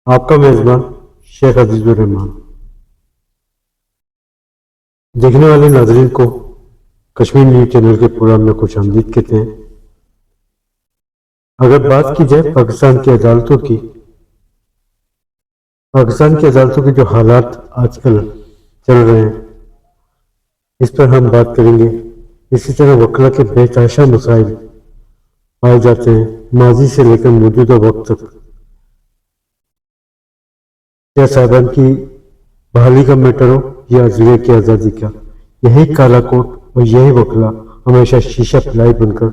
آپ کا میزبان شیخ عزیز الرحمان۔ دیکھنے والے ناظرین کو کشمیر نیوز چینل کے پروگرام میں خوش آمدید کہتے ہیں۔ اگر بات کی جائے پاکستان کی عدالتوں کی، جو حالات آج کل چل رہے ہیں اس پر ہم بات کریں گے۔ اسی طرح وکلا کے بے تحاشا مسائل پائے جاتے ہیں ماضی سے لے کر موجودہ وقت تک۔ کیا صاحبان کی بحالی کا میٹر ہو یا عدلیہ کی آزادی کا، یہی کالا کوٹ اور یہی وکلا ہمیشہ شیشہ پلائی بن کر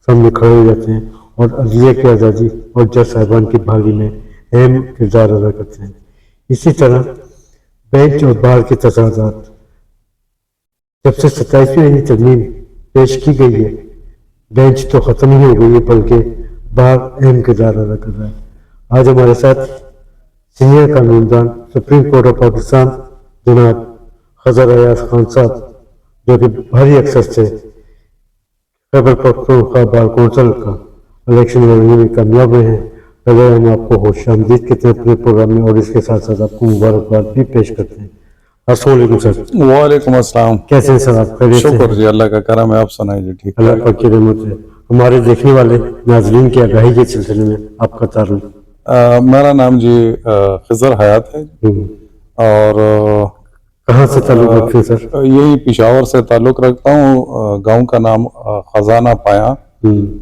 سامنے کھڑے ہو جاتے ہیں اور عدلیہ کی آزادی اور جج صاحبان کی بحالی میں اہم کردار ادا کرتے ہیں۔ اسی طرح بینچ اور بار کے تضادات، جب سے 27ویں ترمیم پیش کی گئی ہے بینچ تو ختم ہی ہو گئی ہے بلکہ بار اہم کردار ادا کر رہا ہے۔ آج ہمارے ساتھ سینئر قانوندان سپریم کورٹ آف پاکستان جناب خضر ایاز خان صاحب، جو کہ بھاری اکثر سے خیبر پختونخوا بار کونسل کا الیکشن لڑنے میں کامیاب رہے ہیں۔ پہلے ہم آپ کو خوش آمدید کہتے ہیں اپنے پروگرام میں، اور اس کے ساتھ ساتھ آپ کو مبارکباد بھی پیش کرتے ہیں۔ السلام علیکم سر۔ وعلیکم السلام۔ کیسے ہیں سر آپ؟ خیریت سے؟ شکر جی، اللہ کا کرم ہے، آپ سنائیں جی؟ ٹھیک اللہ پاک کی رحمت ہے۔ ہمارے دیکھنے والے ناظرین کی آگاہی کے سلسلے میں آپ کا تعارف؟ میرا نام جی خضر حیات ہے، اور کہاں سے تعلق رکھتے ہیں سر؟ یہی پشاور سے تعلق رکھتا ہوں۔ گاؤں کا نام خزانہ پایا،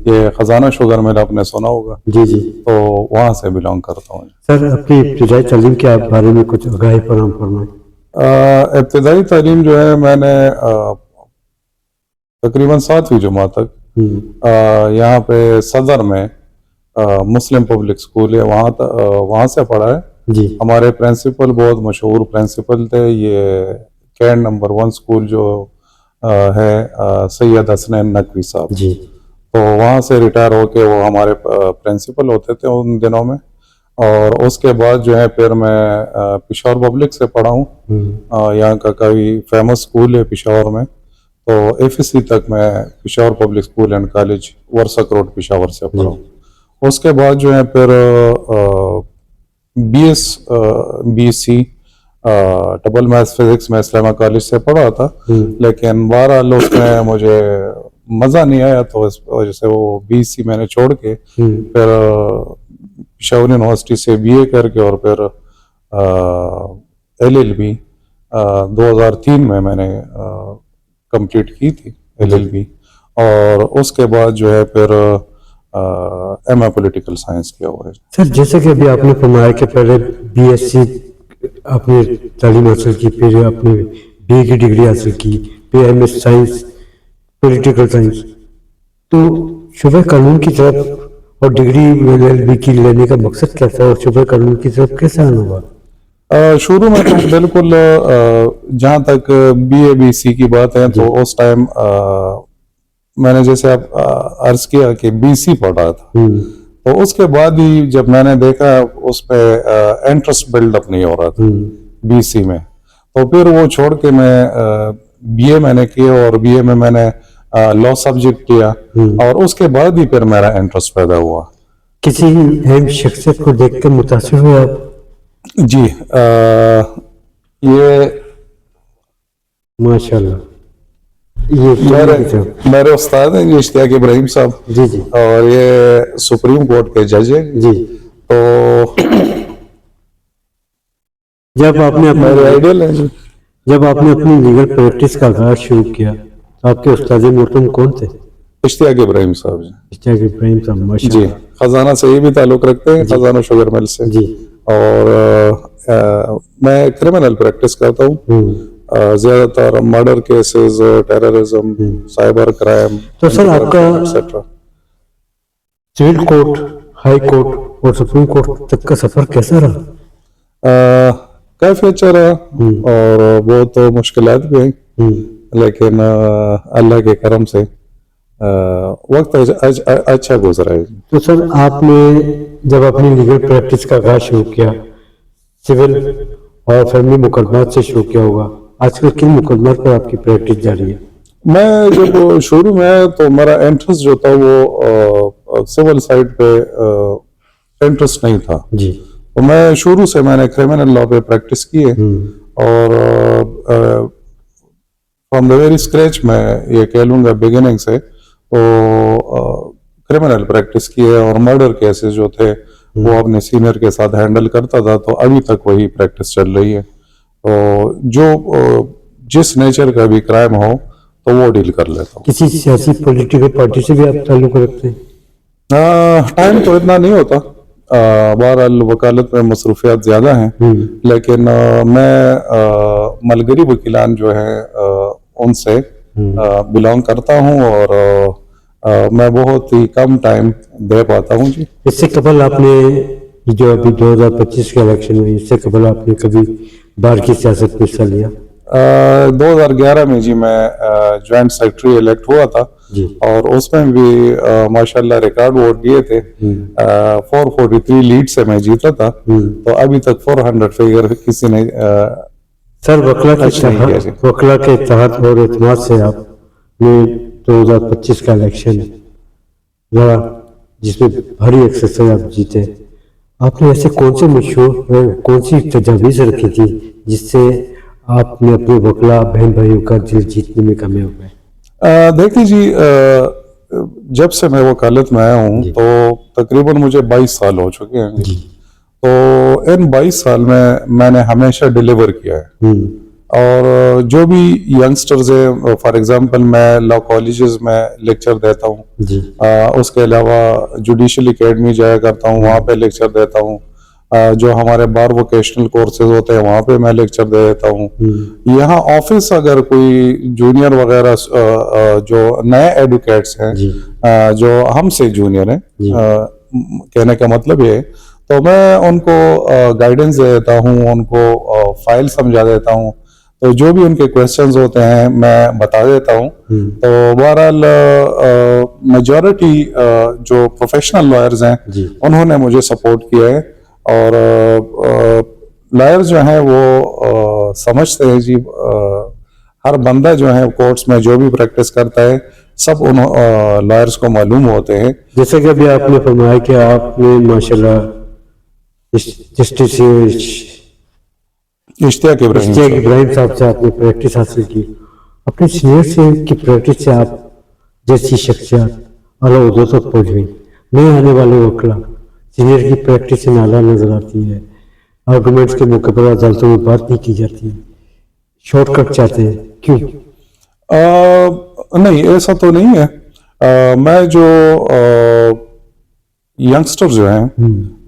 یہ خزانہ شوگر مل آپ نے سنا ہوگا، جی جی، تو وہاں سے بلانگ کرتا ہوں۔ سر آپ کی ابتدائی تعلیم کے بارے میں کچھ آگاہی فراہم فرمائیں۔ ابتدائی تعلیم جو ہے میں نے تقریباً 7ویں جماعت تک یہاں پہ صدر میں مسلم پبلک سکول ہے، وہاں سے پڑھا ہے۔ جی، ہمارے پرنسپل بہت مشہور پرنسپل تھے، یہ کینٹ نمبر 1 سکول جو ہے سید حسنین نقوی صاحب، جی، تو وہاں سے ریٹائر ہو کے وہ ہمارے پرنسپل ہوتے تھے ان دنوں میں۔ اور اس کے بعد جو ہے پھر میں پشاور پبلک سے پڑھا ہوں، یہاں کا کافی فیمس سکول ہے پشاور میں، تو FSC تک میں Peshawar public school and college Warsak road Peshawar سے پڑھا ہوں۔ اس کے بعد جو ہے پھر BSc ڈبل میتھس فزکس میں اسلامہ کالج سے پڑھا تھا، لیکن بہرحال اس میں مجھے مزہ نہیں آیا، تو اس وجہ سے وہ BSc میں نے چھوڑ کے پھر پشاور یونیورسٹی سے BA کر کے اور پھر LLB 2003 میں نے کمپلیٹ کی تھی LLB، اور اس کے بعد جو ہے پھر MA پولیٹیکل سائنس کیا ہوا ہے۔ سر جیسا کہ ابھی آپ نے فرمایا کہ پہلے BSc آپ نے تعلیم حاصل کی، پھر آپ نے BA کی ڈگری حاصل کی، پھر MS سائنس پولیٹیکل سائنس، تو شعبہ قانون کی طرف اور ڈگری LLB کی لینے کا مقصد کیا تھا، اور شعبہ قانون کی طرف کیسے آنا ہوا؟ شروع میں تو بالکل جہاں تک BA BC کی بات ہے تو اس ٹائم میں نے جیسے آپ عرض کیا کہ BC پڑھا تھا، تو اس کے بعد ہی جب میں نے دیکھا اس پہ انٹرسٹ بلڈ اپ نہیں ہو رہا تھا BC میں، تو پھر وہ چھوڑ کے میں BA میں نے کیا، اور BA میں نے لا سبجیکٹ کیا، اور اس کے بعد ہی پھر میرا انٹرسٹ پیدا ہوا۔ کسی اہم شخصیت کو دیکھ کر متاثر ہوئے آپ؟ جی، یہ ماشاءاللہ یہ میرے استاد ہیں اشتیاق ابراہیم صاحب، جی جی، اور یہ سپریم کورٹ کے جج ہیں جی۔ تو جب آپ نے اپنی لیگل پریکٹس کا آغاز شروع کیا تو آپ کے استاد محترم کون تھے؟ اشتیاق ابراہیم صاحب جی۔ اشتیاق ابراہیم صاحب، جی، ماشاءاللہ۔ خزانہ سے یہ بھی تعلق رکھتے ہیں، خزانہ شوگر مل سے، جی، اور میں کرمنل پریکٹس کرتا ہوں، زیادہ تر murder cases, terrorism, cyber crime. تو سر آپ کا سول کورٹ، ہائی کورٹ اور سپریم کورٹ تک کا سفر کیسا رہا؟ کافی اچھا رہا، اور بہت مشکلات بھی ہیں، لیکن اللہ کے کرم سے وقت اچھا گزرا ہے۔ تو سر آپ نے جب اپنی لیگل پریکٹس کا آغاز شروع کیا، سول اور فیملی مقدمات سے شروع کیا ہوگا، آج کل کن مقدمات پر آپ کی پریکٹس جاری ہے؟ میں جب شروع میں تو میرا انٹرسٹ جو تھا وہ سول سائڈ پہ انٹرسٹ نہیں تھا، جی، تو میں شروع سے میں نے کرمنل لا پہ پریکٹس کی ہے اور فرام دا ویری اسکریچ میں یہ کہہ لوں گا بگننگ سے تو کرمنل پریکٹس کی ہے اور مرڈر کیسز جو تھے وہ اپنے سینئر کے ساتھ ہینڈل کرتا تھا تو ابھی تک وہی پریکٹس چل رہی ہے. تو جو جس نیچر کا بھی کرائم ہو تو وہ ڈیل کر لیتا ہوں. کسی سیاسی پولیٹیکل پارٹی سے بھی آپ تعلق رکھتے ہیں؟ ٹائم تو اتنا نہیں ہوتا, بہرحال وکالت میں مصروفیات زیادہ ہیں, لیکن میں ملگری وکیلان جو ہیں ان سے بلانگ کرتا ہوں اور میں بہت ہی کم ٹائم دے پاتا ہوں. جی اس سے قبل آپ نے جو ابھی 2025 کے الیکشن ہوئی اس سے قبل آپ نے کبھی باہر کی سیاست میں حصہ لیا؟ 2011 میں جی میں جوائنٹ سیکرٹری الیکٹ ہوا تھا اور اس میں بھی ماشاءاللہ ریکارڈ ووٹ دیے تھے. 443 لیڈ سے میں جیتا تھا. تو ابھی تک 400 فگر کسی نے سر وکلا کے اتحاد اور اعتماد سے آپ نے 2025 کا الیکشن لڑا جس میں بھاری اکثر سے آپ جیتے. آپ نے ایسے کون سے مشہور کون سی تجاویز رکھی تھی جس سے آپ نے اپنے وکلا بہن بھائیوں کا دل جیتنے میں کامیاب ہوئے؟ دیکھیے جی, جب سے میں وکالت میں آیا ہوں تو تقریباً مجھے 22 سال ہو چکے ہیں. تو ان 22 سال میں نے ہمیشہ ڈیلیور کیا ہے. اور جو بھی ینگسٹرز ہیں, فار ایگزامپل میں لا کالجز میں لیکچر دیتا ہوں, اس کے علاوہ جوڈیشل اکیڈمی جایا کرتا ہوں, وہاں پہ لیکچر دیتا ہوں. جو ہمارے بار ووکیشنل کورسز ہوتے ہیں وہاں پہ میں لیکچر دے دیتا ہوں. یہاں آفس اگر کوئی جونیئر وغیرہ جو نئے ایڈوکیٹس ہیں جو ہم سے جونیئر ہیں, کہنے کا مطلب یہ ہے, تو میں ان کو گائیڈنس دے دیتا ہوں, ان کو فائل سمجھا دیتا ہوں. تو جو بھی ان کے کویسچنز ہوتے ہیں میں بتا دیتا ہوں. تو بہرحال میجورٹی جو پروفیشنل لائرز ہیں انہوں نے مجھے سپورٹ کیا ہے. اور لائر جو ہیں وہ سمجھتے ہیں جی, ہر بندہ جو ہے کورٹس میں جو بھی پریکٹس کرتا ہے سب ان لائرز کو معلوم ہوتے ہیں. جیسے کہ ابھی آپ نے فرمایا کہ آپ نے ماشاءاللہ جسٹس اشتیاق ابراہیم صاحب سے آپ نے پریکٹس حاصل کی. اپنے سینئر سے کی پریکٹس سے آپ جیسی شخصیات اعلیٰ عہدوں تک پہنچ گئی. نئے آنے والے وکلا سینئر کی پریکٹس سے نالا نظر آتی ہے. آرگومنٹس کے موقع پر عدالتوں میں بات نہیں کی جاتی, شارٹ کٹ چاہتے ہیں, کیوں؟ نہیں ایسا تو نہیں ہے. میں جو ینگسٹر جو ہیں,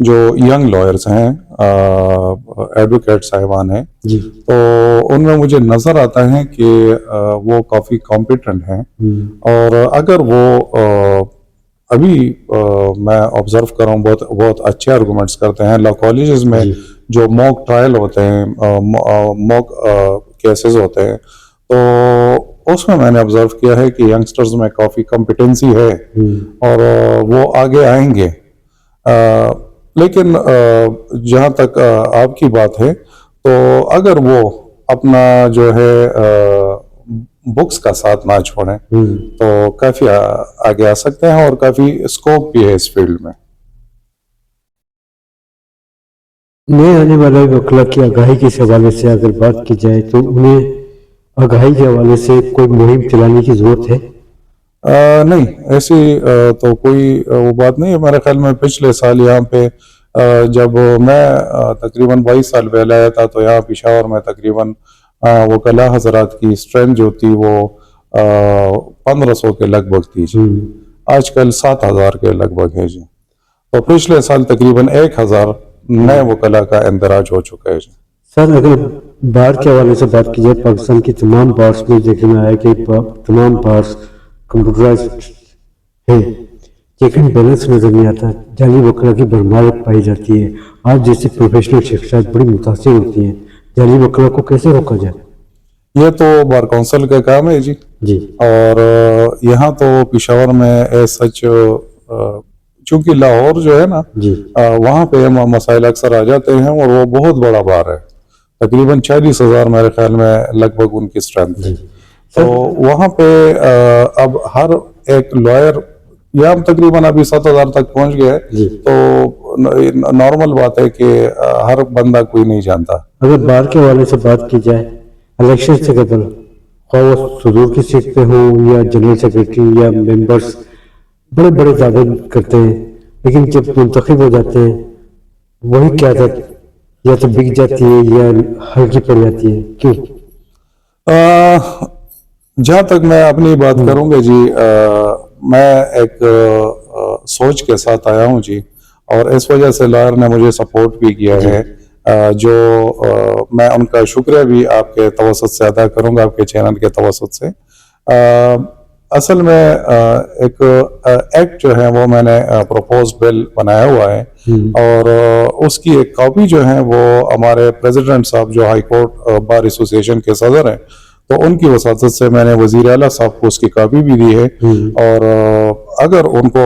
جو ینگ لائرز ہیں, ایڈوکیٹ صاحبان ہیں, تو ان میں مجھے نظر آتا ہے کہ وہ کافی کمپیٹنٹ ہیں. اور اگر وہ ابھی میں آبزرو کر رہا ہوں بہت اچھے آرگومنٹس کرتے ہیں. لا کالجز میں جو موک ٹرائل ہوتے ہیں, موک کیسز ہوتے ہیں, تو اس میں نے آبزرو کیا ہے کہ ینگسٹرز میں کافی کمپیٹنسی ہے اور وہ آگے آئیں گے. لیکن جہاں تک آپ کی بات ہے تو اگر وہ اپنا جو ہے بکس کا ساتھ نہ چھوڑیں تو کافی آگے آ سکتے ہیں اور کافی اسکوپ بھی ہے اس فیلڈ میں. نئے آنے والے وکلا کی آگاہی کے حوالے سے اگر بات کی جائے تو انہیں آگاہی کے حوالے سے کوئی مہم چلانے کی ضرورت ہے؟ نہیں ایسی تو کوئی وہ بات نہیں ہے. میرے خیال میں پچھلے سال یہاں پہ جب میں تقریباً 22 سال پہلے آیا تھا تو یہاں پشاور میں تقریباً وکلا حضرات کی اسٹرینتھ جو تھی وہ 1500 کے لگ بھگ تھی. آج کل 7000 کے لگ بھگ ہے جی. تو پچھلے سال تقریباً 1000 نئے وکلا کا اندراج ہو چکا ہے جی. سر اگر بار کے حوالے سے بات کی جائے, پاکستان کی تمام بارس میں دیکھنے میں آیا کہ تمام بارس کمپیوٹرائز ہے, لیکن بیلنس نظر نہیں آتا. جعلی وکلا کی بھرمار پائی جاتی ہے. آج جیسے پروفیشنل شخصیات بڑی متاثر ہوتی ہیں, جعلی وکلا کو کیسے روکا جائے؟ یہ تو بار کونسل کا کام ہے جی. اور یہاں تو پشاور میں سچ چونکہ لاہور جو ہے نا وہاں پہ مسائل اکثر آ جاتے ہیں اور وہ بہت بڑا بار ہے. تقریباً 40,000 میرے خیال میں لگ بھگ ان کی اسٹرینتھ ہے. تو وہاں پہ اب ہر ایک لائر یہاں تقریباً ابھی 7,000 تک پہنچ گیا ہے. تو نارمل بات ہے کہ ہر بندہ کوئی نہیں جانتا. اگر باہر کے حوالے سے بات کی جائے الیکشن سے قبل، خواہ وہ صدور کی سیٹ پہ ہوں یا جنرل سیکرٹری یا ممبرس بڑے بڑے دعوے کرتے ہیں، لیکن جب منتخب ہو جاتے ہیں وہی قیادت یا تو بک جاتی ہے یا ہلکی پڑ جاتی ہے. کیوں؟ جہاں تک میں اپنی بات کروں گا جی، میں ایک سوچ کے ساتھ آیا ہوں جی، اور اس وجہ سے لائر نے مجھے سپورٹ بھی کیا ہے، جو میں ان کا شکریہ بھی آپ کے توسط سے ادا کروں گا، آپ کے چینل کے توسط سے. اصل میں ایک ایکٹ جو ہے وہ میں نے پروپوز بل بنایا ہوا ہے، اور اس کی ایک کاپی جو ہے وہ ہمارے پریزیڈنٹ صاحب جو ہائی کورٹ بار ایسوسیشن کے صدر ہیں، تو ان کی وساطت سے میں نے وزیر اعلیٰ صاحب کو اس کی کاپی بھی دی ہے. اور اگر ان کو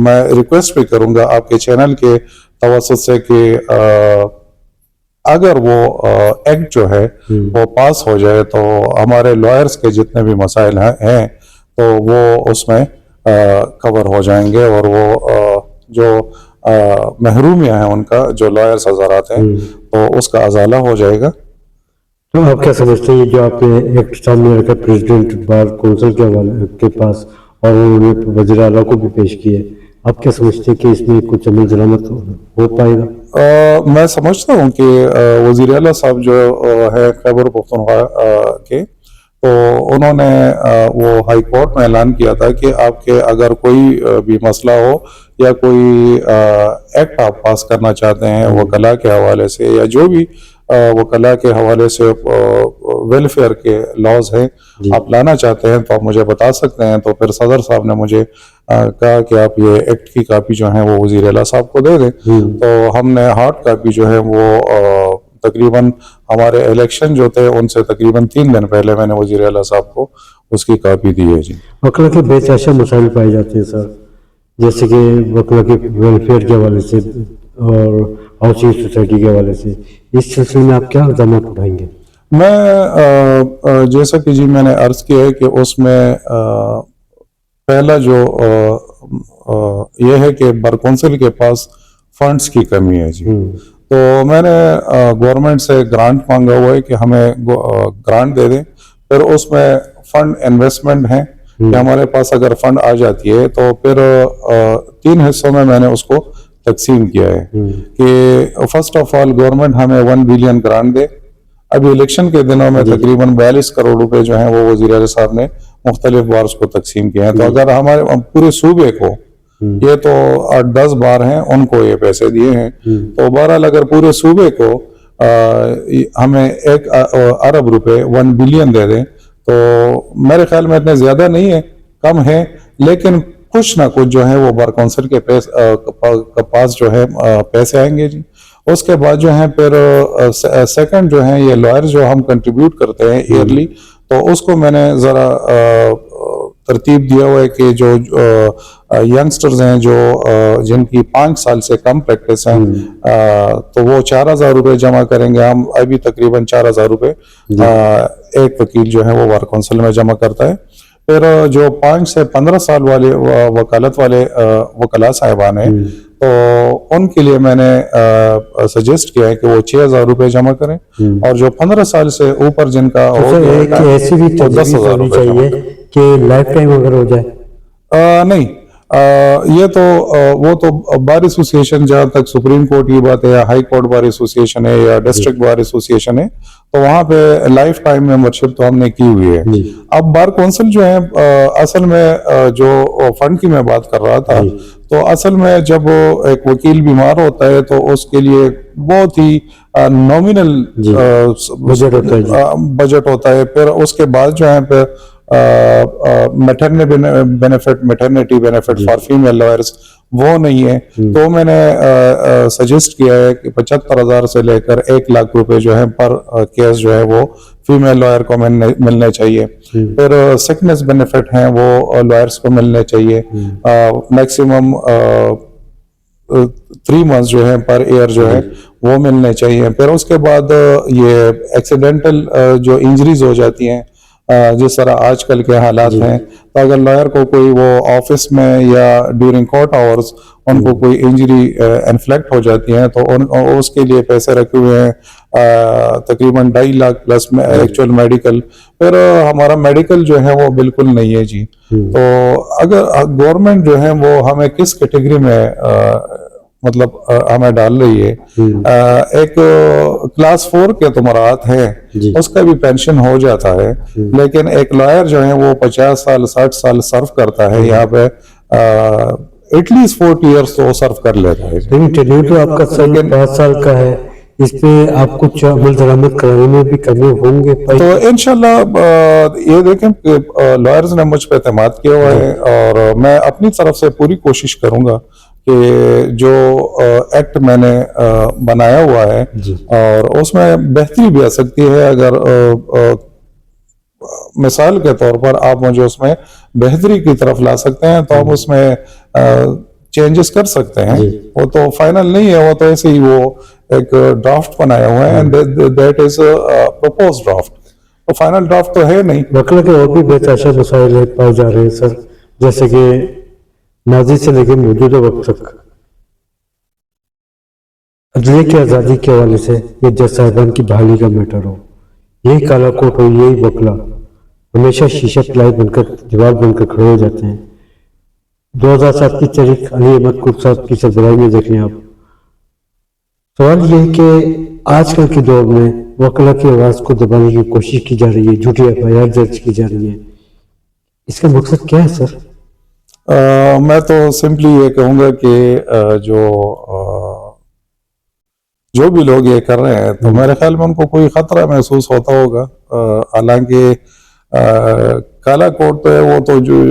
میں ریکویسٹ بھی کروں گا آپ کے چینل کے توسط سے کہ اگر وہ ایکٹ جو ہے وہ پاس ہو جائے تو ہمارے لائرز کے جتنے بھی مسائل ہیں تو وہ اس میں کور ہو جائیں گے، اور وہ جو محرومیاں ہیں ان کا، جو لائرز حضرات ہیں، تو اس کا ازالہ ہو جائے گا. تو آپ کیا سمجھتے ہیں یہ جو آپ نے ایکٹ سامنے رکھا پریزیڈنٹ بار کونسل کے پاس اور انہوں نے وزیر اعلیٰ کو بھی پیش کیا ہے، آپ کیا سمجھتے ہیں کہ اس میں کچھ عمل درآمد ہو پائے گا؟ میں سمجھتا ہوں کہ وزیر اعلیٰ صاحب جو ہے خیبر پختونخوا کے، تو انہوں نے وہ ہائی کورٹ میں اعلان کیا تھا کہ آپ کے اگر کوئی بھی مسئلہ ہو یا کوئی ایکٹ آپ پاس کرنا چاہتے ہیں وکلاء کے حوالے سے، یا جو بھی وکلاء کے حوالے سے ویلفیئر کے لاز ہیں آپ لانا چاہتے ہیں، تو آپ مجھے بتا سکتے ہیں. تو پھر صدر صاحب نے مجھے کہا کہ آپ یہ ایکٹ کی کاپی جو ہیں وہ وزیر اعلیٰ صاحب کو دے دیں. تو ہم نے ہارڈ کاپی جو ہے وہ تقریباً ہمارے الیکشن جو تھے ان سے تقریباً 3 دن پہلے میں نے وزیر اعلیٰ صاحب کو اس کی کاپی دی ہے. جی، وکلا کے بے تحاشا مسائل پائے جاتے ہیں سر، جیسے کہ وکلا کے ویلفیئر کے حوالے سے اور ہاؤسنگ سوسائٹی کے حوالے سے، اس سلسلے میں آپ کیا اقدامات اٹھائیں گے؟ میں جیسا کہ جی میں نے عرض کیا ہے کہ اس میں پہلا جو یہ ہے کہ بار کونسل کے پاس فنڈز کی کمی ہے. جی، تو میں نے گورنمنٹ سے گرانٹ مانگا ہوا ہے کہ ہمیں گرانٹ دے دیں. پھر اس میں فنڈ انویسٹمنٹ ہیں کہ ہمارے پاس اگر فنڈ آ جاتی ہے تو پھر 3 حصوں میں میں نے اس کو تقسیم کیا ہے کہ فرسٹ آف آل گورنمنٹ ہمیں 1 بلین گرانٹ دے. ابھی الیکشن کے دنوں میں تقریباً 42 کروڑ روپے جو ہیں وہ وزیر اعظم صاحب نے مختلف بار اس کو تقسیم کیے ہیں. تو اگر ہمارے پورے صوبے کو، یہ تو 8-10 بار ہیں ان کو یہ پیسے دیے ہیں، تو بہرحال اگر پورے صوبے کو ہمیں 1 ارب روپے 1 بلین دے دیں تو میرے خیال میں اتنے زیادہ نہیں ہے، کم ہے، لیکن کچھ نہ کچھ جو ہے وہ بار کونسل کے پاس جو ہے پیسے آئیں گے. جی، اس کے بعد جو ہے پھر سیکنڈ جو ہے یہ لائر جو ہم کنٹریبیوٹ کرتے ہیں ایئرلی، تو اس کو میں نے ذرا ترتیب دیا ہوا ہے کہ جو ینگسٹرز ہیں جو جن کی 5 سال سے کم پریکٹس ہیں، تو وہ 4,000 روپے جمع کریں گے. ہم ابھی تقریباً 4,000 روپے ایک وکیل جو ہے وہ بار کونسل میں جمع کرتا ہے. پھر جو 5 سے 15 سال والے وکالت والے وکلاء صاحبان ہیں، تو ان کے لیے میں نے سجیسٹ کیا ہے کہ وہ 6,000 روپے جمع کریں، اور جو 15 سال سے اوپر جن کا ہو گیا ایسی بھی تو تجویز 10,000 ہونی روپے جمع چاہیے کہ لائف ٹائم اگر ہو جائے. نہیں، یہ تو وہ تو بار ایسوسیشن، جہاں تک سپریم کورٹ کی بات ہے یا ہائی کورٹ بار ایسوسیشن ہے یا ڈسٹرکٹ بار ایسوسیشن ہے، تو وہاں پہ لائف ٹائم ممبرشپ تو ہم نے کی ہوئی ہے. اب بار کونسل جو ہے اصل میں جو فنڈ کی میں بات کر رہا تھا، تو اصل میں جب ایک وکیل بیمار ہوتا ہے تو اس کے لیے بہت ہی نومینل بجٹ ہوتا ہے. پھر اس کے بعد جو ہے پھر maternity benefit for female lawyers وہ نہیں ہے. تو میں نے سجیسٹ کیا ہے کہ 75,000 سے لے کر 1 لاکھ روپے جو ہے پر کیس جو ہے وہ فیمیل لائر کو ملنے چاہیے. پھر سکنس بینیفٹ ہیں وہ لائرز کو ملنے چاہیے، میکسیمم 3 months جو ہے پر ایئر جو ہے وہ ملنے چاہیے. پھر اس کے بعد یہ ایکسیڈنٹل جو انجریز ہو جاتی ہیں جس طرح آج کل کے حالات ہیں، تو اگر لائر کو کوئی وہ آفس میں یا ڈیورنگ کورٹ آورز ان کو کوئی انجری انفلیکٹ ہو جاتی ہیں تو اس کے لیے پیسے رکھے ہوئے ہیں تقریباً 2.5 لاکھ پلس میں ایکچوئل میڈیکل، پھر ہمارا میڈیکل جو ہے وہ بالکل نہیں ہے جی. تو اگر گورنمنٹ جو ہے وہ ہمیں کس کیٹیگری میں مطلب ہمیں ڈال رہی ہے، ایک کلاس 4 کے تمرات ہے اس کا بھی پینشن ہو جاتا ہے، لیکن ایک لائر جو ہے وہ 50 سال 60 سال سرو کرتا ہے یہاں پہ، ایٹ لیسٹ 40 ایئرس تو سرو کر لیتا ہے. لیکن ٹینیور تو آپ کا 5 سال کا ہے، اس پہ آپ کچھ عمل درآمد کرانے میں بھی کرنے ہوں گے. تو انشاءاللہ یہ دیکھیں کہ لائرز نے مجھ پہ اعتماد کیا ہوا ہے، اور میں اپنی طرف سے پوری کوشش کروں گا کہ جو ایکٹ میں نے بنایا ہوا ہے اور اس میں بہتری بھی آ سکتی ہے. اگر مثال کے طور پر آپ مجھے اس میں بہتری کی طرف لا سکتے ہیں تو ہم اس میں چینجز کر سکتے ہیں. وہ تو فائنل نہیں ہے، وہ تو ایسے ہی وہ ایک ڈرافٹ بنایا ہوا ہے، دیٹ از پروپوز ڈرافٹ، تو فائنل ڈرافٹ تو ہے نہیں. وکلا کے اور بھی بے تحاشا مسائل پائے جا رہے ہیں سر، جیسے کہ ماضی سے لے کے موجودہ وقت تک عدلیہ کی آزادی کے حوالے سے یہ جج صاحبان کی بحالی کا میٹر ہو، یہی کالا کوٹ ہو، یہی وکلا ہمیشہ شیشہ پلائی بن کر دیوار بن کر کھڑے ہو جاتے ہیں. 2007 کی تاریخ علی احمد قرب صاحب کی سربراہی میں دیکھ لیں آپ. سوال یہ ہے کہ آج کل کے دور میں وکلا کی آواز کو دبانے کی کوشش کی جا رہی ہے، جھوٹی FIR درج کی جا رہی ہے، اس کا مقصد کیا ہے سر؟ میں تو سمپلی یہ کہوں گا کہ جو بھی لوگ یہ کر رہے ہیں تو میرے خیال میں ان کو کوئی خطرہ محسوس ہوتا ہوگا. حالانکہ کالا کوٹ تو ہے، وہ تو جو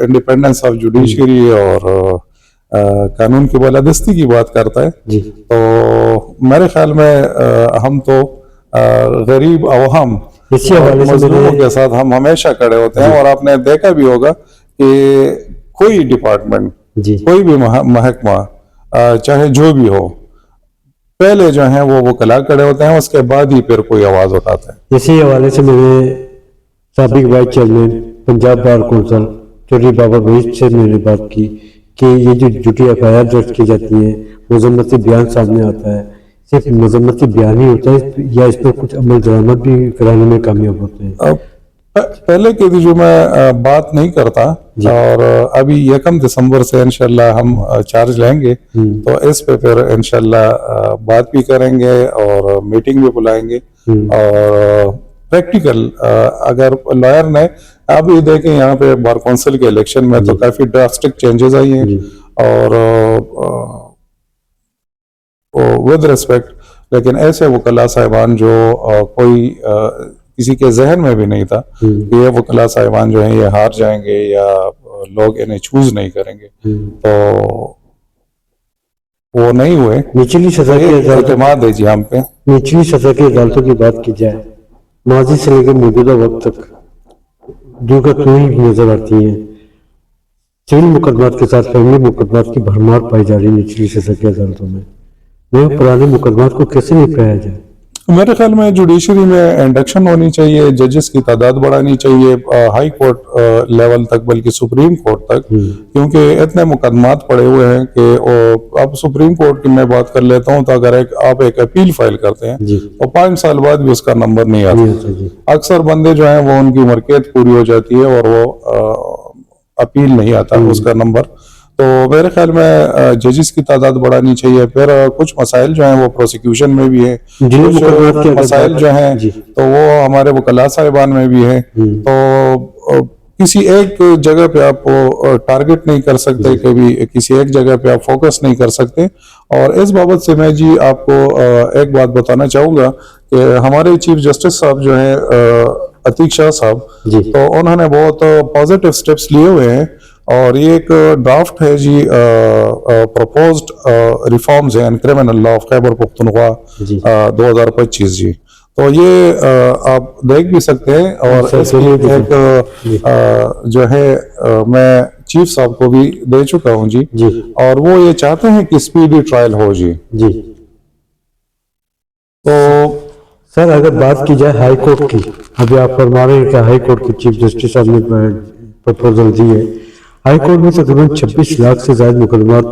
انڈیپینڈنس آف جوڈیشری اور قانون کی بالادستی کی بات کرتا ہے. تو میرے خیال میں ہم تو غریب عوام مظلوموں کے ساتھ ہم ہمیشہ کھڑے ہوتے ہیں. اور آپ نے دیکھا بھی ہوگا کہ کوئی ڈپارٹمنٹ، کوئی بھی محکمہ چاہے جو بھی ہو، پہلے جو ہیں وہ وکلا کھڑے ہوتے ہیں، اس کے بعد ہی پھر کوئی آواز اٹھاتا ہے. اسی حوالے سے میں نے سابق vice chairman Punjab bar council Chaudhry Baba Waheed سے میں نے بات کی کہ یہ جو جھوٹی FIR درج کی جاتی ہیں، مذمتی بیان سامنے آتا ہے، صرف مذمتی بیان ہی ہوتا ہے یا اس پر کچھ عمل درآمد بھی کرانے میں کامیاب ہوتے ہیں؟ پہلے کی جو میں بات نہیں کرتا، اور ابھی 1 دسمبر سے انشاءاللہ ہم چارج لیں گے تو اس پہ پھر انشاءاللہ بات بھی کریں گے اور میٹنگ بھی بلائیں گے. اور پریکٹیکل اگر لائر نے ابھی دیکھیں یہاں پہ بار کونسل کے الیکشن میں تو کافی ڈراسٹک چینجز آئی ہیں، اور ود ریسپیکٹ، لیکن ایسے وکلا صاحبان جو کوئی کسی کے ذہن میں بھی نہیں تھا کہ یہ وکلا صاحبان جو ہیں یہ ہار جائیں گے یا لوگ انہیں چوز نہیں کریں گے، تو وہ نہیں ہوئے. نچلی سطح کی اعتماد ہے جی ہم پہ. نچلی سطح کی عدالتوں کی بات کی جائے، ماضی سے لے کر موجودہ وقت تک دو کا تو ہی نظر آتی ہیں. سول مقدمات کے ساتھ فیملی مقدمات کی بھرمار پائی جا رہی ہے نچلی سطح کی عدالتوں میں. پرانے مقدمات کو کیسے نپٹایا جائے؟ میرے خیال میں جوڈیشری میں انڈکشن ہونی چاہیے، ججز کی تعداد بڑھانی چاہیے ہائی کورٹ لیول تک، بلکہ سپریم کورٹ تک، کیونکہ اتنے مقدمات پڑے ہوئے ہیں کہ اب سپریم کورٹ کی میں بات کر لیتا ہوں تو اگر آپ ایک اپیل فائل کرتے ہیں تو 5 سال بعد بھی اس کا نمبر نہیں آتا. اکثر بندے جو ہیں وہ ان کی عمر قید پوری ہو جاتی ہے اور وہ اپیل نہیں آتا اس کا نمبر. تو میرے خیال میں ججز کی تعداد بڑھانی چاہیے. پھر کچھ مسائل جو ہیں وہ پروسیکیوشن میں بھی ہیں، مسائل جو ہیں تو وہ ہمارے وکلا صاحبان میں بھی ہیں. تو کسی ایک جگہ پہ آپ ٹارگٹ نہیں کر سکتے، کبھی کسی ایک جگہ پہ آپ فوکس نہیں کر سکتے. اور اس بابت سے میں جی آپ کو ایک بات بتانا چاہوں گا کہ ہمارے چیف جسٹس صاحب جو ہیں عتیق شاہ صاحب، تو انہوں نے بہت پازیٹیو سٹیپس لیے ہوئے ہیں، اور یہ ایک ڈرافٹ ہے جی پروپوزڈ ریفارمز ہیں criminal law of Khyber Pakhtunkhwa 2025 جی. تو یہ آپ دیکھ بھی سکتے ہیں، اور اس کی ایک جو ہے میں چیف صاحب کو بھی دے چکا ہوں جی، اور وہ یہ چاہتے ہیں کہ اسپیڈی ٹرائل ہو جی. تو سر اگر بات کی جائے ہائی کورٹ کی، ابھی آپ فرما رہے ہیں کہ ہائی کورٹ کے چیف جسٹس صاحب نے پرپوزل دی ہے، ہائی کورٹ میں تقریباً 26 لاکھ سے زائد مقدمات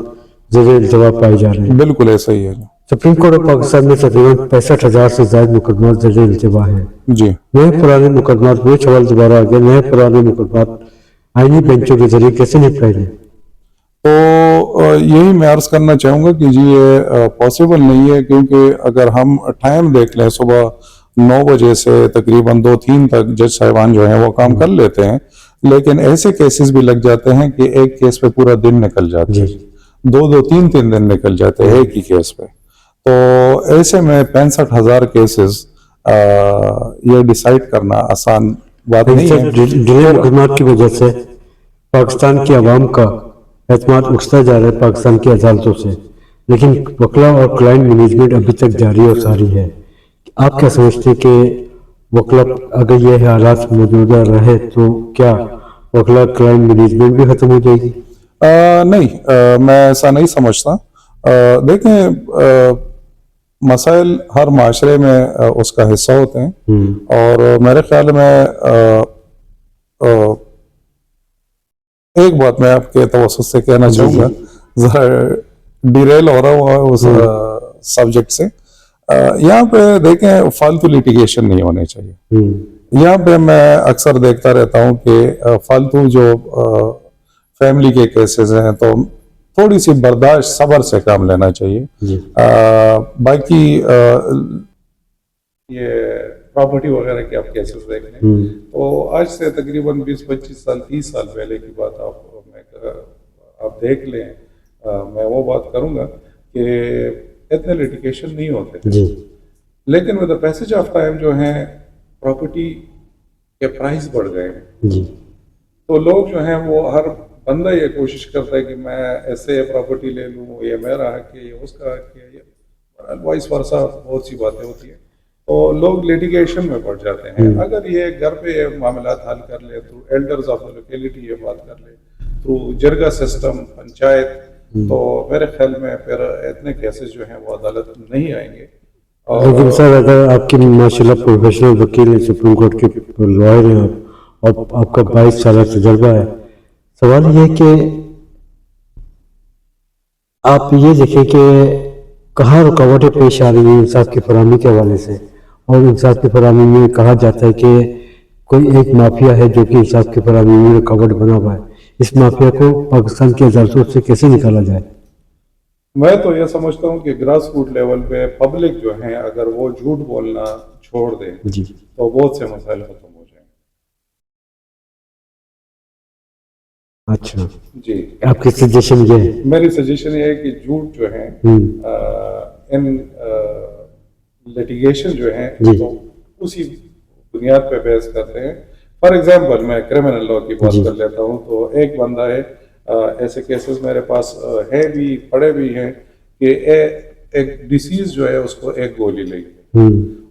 زیر التوا پائے جا رہے ہیں. بالکل ایسا ہی ہے. سپریم کورٹ آف پاکستان میں تقریباً 65,000 سے زائد مقدمات زیر التوا ہیں. جی نئے پرانے مقدمات وہ سوال دوبارہ آ گیا، نئے پرانے مقدمات آئینی بینچوں کے ذریعے کیسے نپٹائے جائیں؟ تو یہی میں عرض کرنا چاہوں گا کہ جی یہ پاسبل نہیں ہے، کیونکہ اگر ہم ٹائم دیکھ لیں صبح 9 بجے سے تقریباً 2-3 تک جج صاحبان جو ہیں وہ کام کر لیتے ہیں، لیکن ایسے کیسز بھی لگ جاتے ہیں کہ ایک کیس پہ پورا دن نکل جاتا ہے، 2-3 دن نکل جاتے ہیں ایک ہی کیس پہ. تو ایسے میں 65,000 کیسز یہ ڈیسائیڈ کرنا آسان بات نہیں ہے. ڈیلے مقدمات کی وجہ سے پاکستان کی عوام کا اعتماد اکستا جا رہا ہے پاکستان کی عدالتوں سے، لیکن وکلا اور کلائنٹ مینجمنٹ ابھی تک جاری اور ساری ہے. آپ کیا سمجھتے ہیں کہ وکلا اگر یہ حالات موجودہ رہے تو کیا وکلا کلائنٹ مینجمنٹ بھی ختم ہو جائے گی؟ نہیں، میں ایسا نہیں سمجھتا. دیکھیں، مسائل ہر معاشرے میں اس کا حصہ ہوتے ہیں، اور میرے خیال میں ایک بات میں آپ کے توسط سے کہنا چاہوں گا، ذرا ڈیریل ہو رہا ہوا اس سبجیکٹ سے. یہاں پہ دیکھیں فالتو لیٹیگیشن نہیں ہونے چاہیے. یہاں پہ میں اکثر دیکھتا رہتا ہوں کہ فالتو جو فیملی کے کیسز ہیں تو تھوڑی سی برداشت صبر سے کام لینا چاہیے. باقی یہ پراپرٹی وغیرہ کے آپ کیسز دیکھ لیں تو آج سے تقریباً 20-25 سال 30 سال پہلے کی بات آپ دیکھ لیں. میں وہ بات کروں گا کہ اتنے لیٹیگیشن نہیں ہوتے، لیکن with the passage of time جو ہیں پراپرٹی کے پرائز بڑھ گئے ہیں. تو لوگ جو ہیں وہ ہر بندہ یہ کوشش کرتا ہے کہ میں ایسے پراپرٹی لے لوں، یہ میرا حق ہے، یہ اس کا حق ہے، یہ وائس ورثہ بہت سی باتیں ہوتی ہیں. تو لوگ لیٹیگیشن میں پڑ جاتے ہیں. اگر یہ گھر پہ یہ معاملات حل کر لے، through elders of the locality یہ بات کر لے، تھرو جرگا سسٹم پنچایت، تو میرے خیال میں پھر اتنے کیسز جو ہیں وہ عدالت نہیں آئیں گے. لیکن سر اگر آپ کی ماشاءاللہ پروفیشنل وکیل ہیں، سپریم کورٹ کے لائر ہیں اور آپ کا 22 سالہ تجربہ ہے، سوال یہ کہ آپ یہ دیکھیں کہ کہاں رکاوٹیں پیش آ رہی ہیں انصاف کی فراہمی کے حوالے سے، اور انصاف کی فراہمی میں کہا جاتا ہے کہ کوئی ایک مافیا ہے جو کہ انصاف کی فراہمی میں رکاوٹ بنا ہوا ہے. اس مافیا کو پاکستان کی عدالتوں سے کیسے نکالا جائے؟ میں تو یہ سمجھتا ہوں کہ گراس روٹ لیول پہ پبلک جو ہیں اگر وہ جھوٹ بولنا چھوڑ دیں تو بہت سے مسائل ختم ہو جائیں. اچھا جی، آپ کی سجیشن یہ ہے؟ میری سجیشن یہ ہے کہ جھوٹ جو ہیں ان لیٹیگیشن جو ہیں تو اسی بنیاد پہ بحث کرتے ہیں. فار ایگزامپل میں کرمنل لا کی بات کر لیتا ہوں تو ایک بندہ ہے، ایسے کیسز میرے پاس ہے بھی، پڑے بھی ہیں کہ ایک ڈیسیز جو ہے اس کو ایک گولی لگی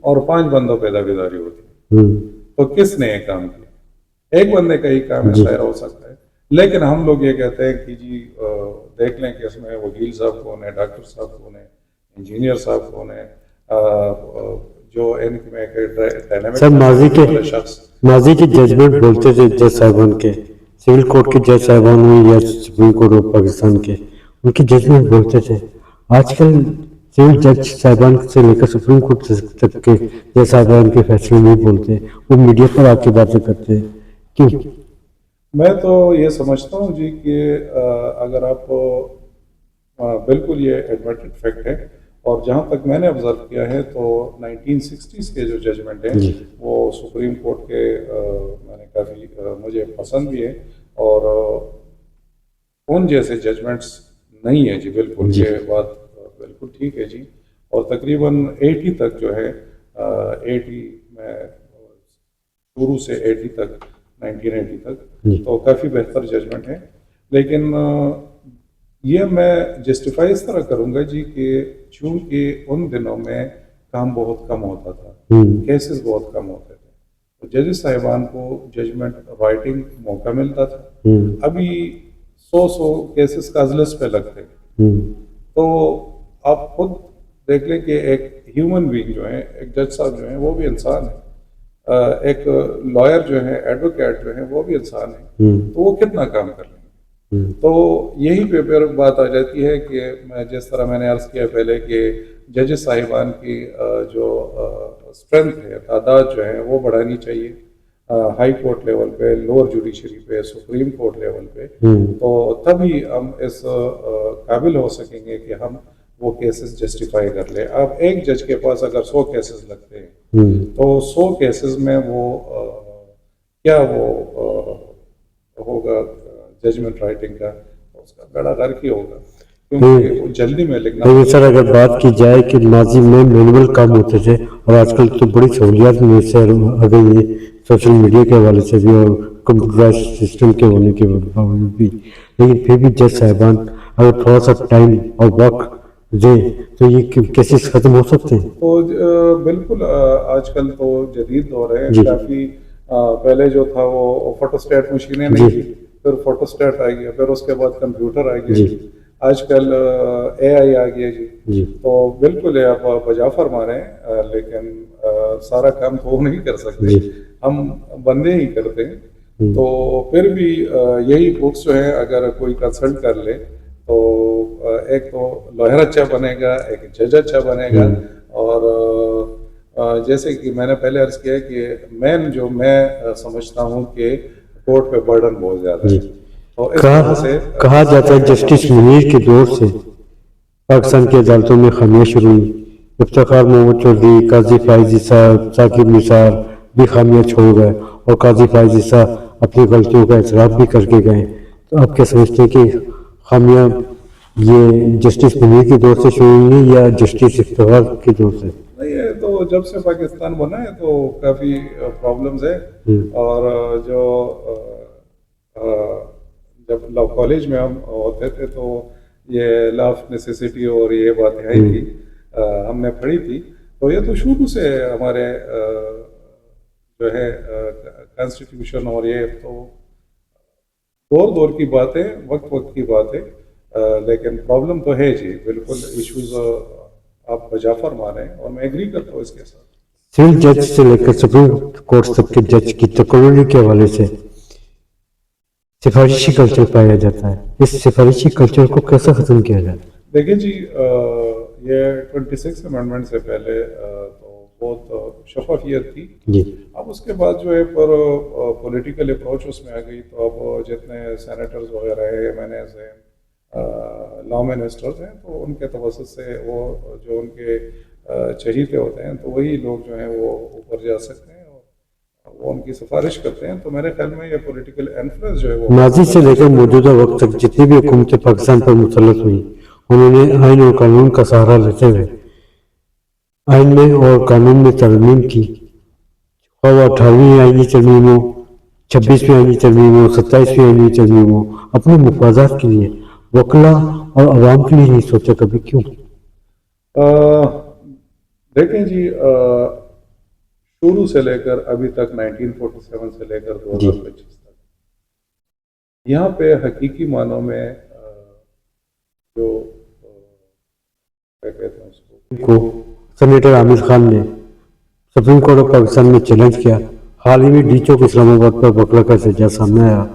اور 5 بندوں پہ داغیداری ہوتی ہے. تو کس نے یہ کام کیا؟ ایک بندے کا ہی کام ہے، شاید ہو سکتا ہے. لیکن ہم لوگ یہ کہتے ہیں کہ جی دیکھ لیں کہ اس میں وکیل صاحب کون ہے، ڈاکٹر صاحب کون ہے، انجینئر صاحب کون ہے، جو ان میں سر ماضی کے ججمنٹ بولتے تھے جج صاحبان کے، سول کورٹ کے جج صاحبان ہوئے یا سپریم کورٹ آف پاکستان کے، ان کے ججمنٹ بولتے تھے. آج کل سول جج صاحبان سے لے کر سپریم کورٹ تک کے جج صاحبان کے فیصلے نہیں بولتے، وہ میڈیا پر آ کے باتیں کرتے ہیں. کیوں؟ میں تو یہ سمجھتا ہوں جی کہ اگر آپ بالکل یہ ایڈمیٹڈ فیکٹ ہے، اور جہاں تک میں نے آبزرو کیا ہے تو 1960s کے جو ججمنٹ ہیں وہ سپریم کورٹ کے میں نے کافی مجھے پسند بھی ہے، اور ان جیسے ججمنٹس نہیں ہیں جی. بالکل یہ بات بالکل ٹھیک ہے جی. اور تقریباً 80 تک جو ہے 80 میں شروع سے 80 تک 1980 تک تو کافی بہتر ججمنٹ ہے. لیکن یہ میں جسٹیفائی اس طرح کروں گا جی کہ چونکہ ان دنوں میں کام بہت کم ہوتا تھا، کیسز بہت کم ہوتے تھے، تو ججز صاحبان کو ججمنٹ رائٹنگ موقع ملتا تھا. ابھی 100 کیسز کا اجلس پہ لگتے، تو آپ خود دیکھ لیں کہ ایک ہیومن بینگ جو ہیں، ایک جج صاحب جو ہیں وہ بھی انسان ہیں، ایک لائر جو ہے، ایڈوکیٹ جو ہیں وہ بھی انسان ہیں، تو وہ کتنا کام کر لیں گے؟ تو یہی پہ پھر بات آ جاتی ہے کہ جس طرح میں نے عرض کیا پہلے کہ ججز صاحبان کی جو اسٹرینتھ ہے، تعداد جو ہے وہ بڑھانی چاہیے، ہائی کورٹ لیول پہ، لوور جوڈیشری پہ، سپریم کورٹ لیول پہ، تو تبھی ہم اس قابل ہو سکیں گے کہ ہم وہ کیسز جسٹیفائی کر لیں۔ اب ایک جج کے پاس اگر 100 کیسز لگتے ہیں تو 100 کیسز میں وہ کیا وہ ہوگا ججمنٹ رائٹنگ کا، اس کا بڑا غرق ہی ہوگا، کیونکہ وہ جلدی میں لکھنا۔ لیکن سر اگر بات کی جائے کہ ماضی میں مینول کام ہوتے تھے اور آج کل تو بڑی سہولیات میں سے آ گئی ہیں سوشل میڈیا کے حوالے سے بھی اور کمپیوٹرائز سسٹم کے ہونے کے باوجود بھی، لیکن پھر بھی جج صاحبان اگر تھوڑا سا ٹائم اور وقت دیں تو یہ کیسز ختم ہو سکتے ہیں۔ تو بالکل آج کل تو جدید دور ہے، کافی پہلے جو تھا وہ فوٹو اسٹیٹ مشینیں نہیں تھی، پھر فوٹو اسٹیٹ آ گیا، پھر اس کے بعد کمپیوٹر آ گیا، آج کل اے آئی آ گیا جی، تو بالکل آپ بجا فرما رہے ہیں، لیکن سارا کام تو وہ نہیں کر سکتے، ہم بندے ہی کرتے ہیں، تو پھر بھی یہی بکس جو ہیں اگر کوئی کنسلٹ کر لے تو ایک تو لائر اچھا بنے گا، ایک جج اچھا بنے گا، اور جیسے کہ میں نے پہلے عرض کیا کہ مین جو میں سمجھتا ہوں کہ کورٹ پہ برڈن بہت زیادہ ہے، اور اس طرح سے کہا جاتا ہے جسٹس منیر کے دور سے پاکستان کی عدالتوں میں خامیاں شروع ہوئی، افتخار محمد چودھری، قاضی فائزی صاحب، ثاقب نثار بھی خامیاں چھوڑ گئے اور قاضی فائزی صاحب اپنی غلطیوں کا اعتراف بھی کر کے گئے، تو آپ کیا سمجھتے ہیں کہ خامیاں یہ جسٹس منیر کے دور سے شروع ہوئی ہیں یا جسٹس افتخار کے دور سے؟ نہیں ہے، تو جب سے پاکستان بنا ہے تو کافی پرابلمز ہیں، اور جو جب لا کالج میں ہم ہوتے تھے تو یہ لا آف نیسیسٹی اور یہ باتیں آئی تھی، ہم نے پڑھی تھی، تو یہ تو شروع سے ہمارے جو ہے کانسٹیٹیوشن، اور یہ تو دور دور کی بات ہے، وقت وقت کی بات ہے، لیکن پرابلم تو ہے جی، بالکل ایشوز آپ بجا فرما رہے ہیں اور میں ایگری کرتا ہوں اس کے ساتھ۔ سول جج سے لے کر سپریم کورٹ تک کے جج کی تقرری کے حوالے سے سفارشی کلچر پایا جاتا ہے، اس سفارشی کلچر کو کیسے ختم کیا جائے؟ دیکھیں جی، یہ 26 امینڈمنٹ سے پہلے تو بہت شفافیت تھی، اب اس کے بعد جو ہے پر پولیٹیکل اپروچ اس میں آ گئی، تو اب جتنے سینیٹرز وغیرہ ہیں، ایم این ایز ہیں، لا منسٹرز ہیں، تو ان کے توسط سے وہ جو ان کے چہیتے ہوتے ہیں تو وہی لوگ جو ہیں وہ اوپر جا سکتے ہیں اور وہ ان کی سفارش کرتے ہیں، تو میرے خیال میں یہ پولیٹیکل انفلوئنس جو ہے وہ ماضی سے لے کر موجودہ وقت تک جتنی بھی حکومتیں پاکستان پر مسلط ہوئی انہوں نے آئین اور قانون کا سہارا لیتے ہوئے آئین میں اور قانون میں ترمیم کی، خواہ وہ 18ویں آئینی ترمیم ہو، 26ویں آئینی ترمیم ہو، 27ویں آئینی ترمیم ہو، اپنے مفادات کے لیے، وکلا اور عوام کے لیے نہیں سوچا کبھی، کیوں؟ دیکھیں جی، شروع سے لے کر ابھی تک 1947 سے لے کر 2025 تک یہاں پہ حقیقی معنوں میں جو کیا کہتے ہیں اس کو، سینیٹر عامر خان نے سپریم کورٹ آف پاکستان میں چیلنج کیا، حال ہی میں ڈی چوک اسلام آباد پر وکلا کا احتجاج سامنے آیا،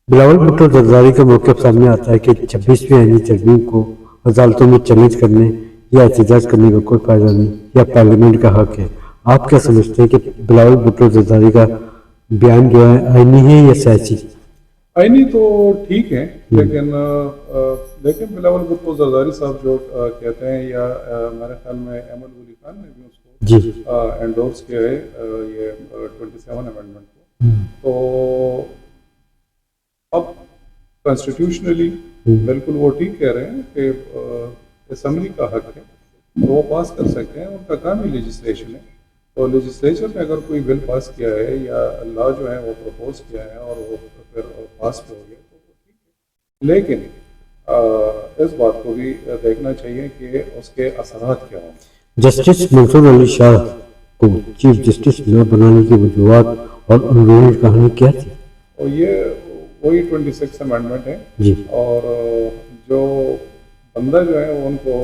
بلاول بھٹو زرداری کا موقف سامنے آتا ہے کہ 26ویں آئینی ترمیم کو عدالتوں میں چیلنج کرنے یا احتجاج کرنے کا کوئی فائدہ نہیں یا پارلیمنٹ کا حق ہے، آپ کیا سمجھتے ہیں کہ بلاول بھٹو زرداری کا بیان جو ہے آئینی ہے یا سیاسی؟ آئینی تو ٹھیک ہے، لیکن بلاول بھٹو زرداری صاحب جو کہتے ہیں، یا میرے خیال میں احمد ولی خان نے بھی اس کو انڈورس کیا ہے یہ 27 امینڈمنٹ کو، تو اب کانسٹیٹیوشنلی بالکل وہ ٹھیک کہہ رہے ہیں کہ اسمبلی کا حق ہے، تو وہ پاس کر سکتے ہیں، ان کا کام ہی لیجسلیشن ہے، تو لیجسلیچر نے اگر کوئی بل پاس کیا ہے یا لا جو ہے وہ پروپوز کیا ہے اور وہ پھر پاس پہ ہو گیا تو وہ ٹھیک ہے، لیکن اس بات کو بھی دیکھنا چاہیے کہ اس کے اثرات کیا ہوں۔ جسٹس منصور علی شاہ کو چیف جسٹس نہ بنانے کی وجوہات اور اندرونی کہانی کیا تھی؟ اور یہ وہی 26 امینڈمنٹ ہے، اور جو بندہ جو ہے ان کو